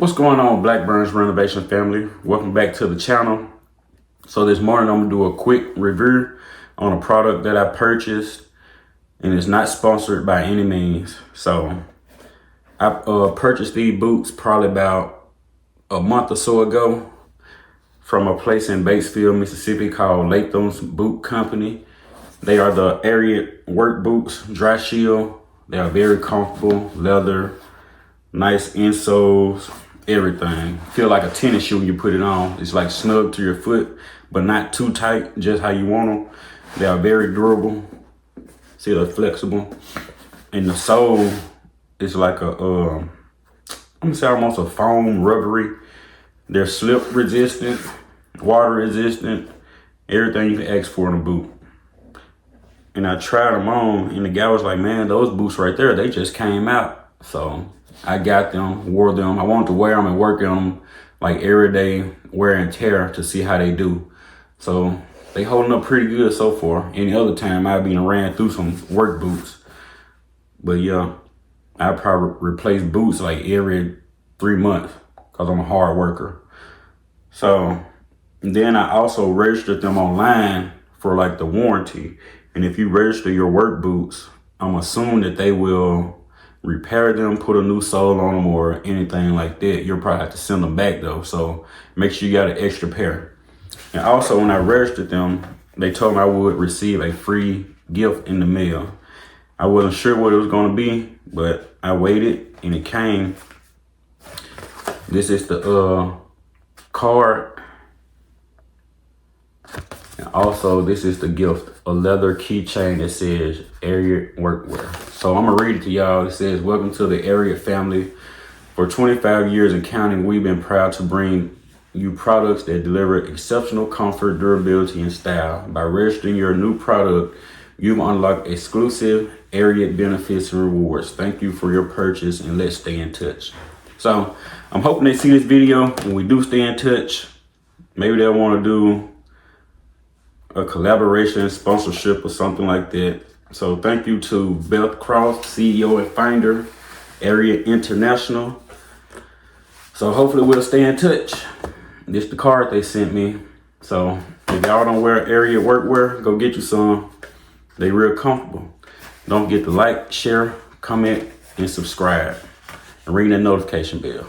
What's going on, Blackburn's Renovation family? Welcome back to the channel. So this morning I'm gonna do a quick review on a product that I purchased, and it's not sponsored by any means. So I purchased these boots probably about a month or so ago from a place in Batesville, Mississippi called Latham's Boot Company. They are the Ariat work boots, dry shield. They are very comfortable, leather, nice insoles, everything. Feel like a tennis shoe when you put it on. It's like snug to your foot, but not too tight, just how you want them. They are very durable. See, they're flexible. And the sole is like a, I'm gonna say almost a foam rubbery. They're slip resistant, water resistant, everything you can ask for in a boot. And I tried them on, and the guy was like, man, those boots right there, they just came out. So I got them, wore them. I wanted to wear them and work on them like every day, wear and tear, to see how they do. So they holding up pretty good so far. Any other time I'd be ran through some work boots. But yeah, I probably replace boots like every 3 months because I'm a hard worker. So then I also registered them online for like the warranty. And if you register your work boots, I'm assuming that they will repair them, put a new sole on them or anything like that. You'll probably have to send them back though. So make sure you got an extra pair. And also when I registered them, they told me I would receive a free gift in the mail. I wasn't sure what it was going to be, but I waited and it came. This is the card. And also this is the gift, a leather keychain that says Ariat Workwear. So I'm gonna read it to y'all. It says, welcome to the Ariat family. For 25 years and counting, we've been proud to bring you products that deliver exceptional comfort, durability, and style. By registering your new product, you've unlocked exclusive Ariat benefits and rewards. Thank you for your purchase, and let's stay in touch. So I'm hoping they see this video when we do stay in touch. Maybe they'll want to do a collaboration, sponsorship, or something like that. So thank you to Beth Cross, CEO and founder, Ariat International. So hopefully we'll stay in touch. This is the card they sent me. So if y'all don't wear Ariat workwear, go get you some. They real comfortable. Don't forget to like, share, comment, and subscribe. And ring that notification bell.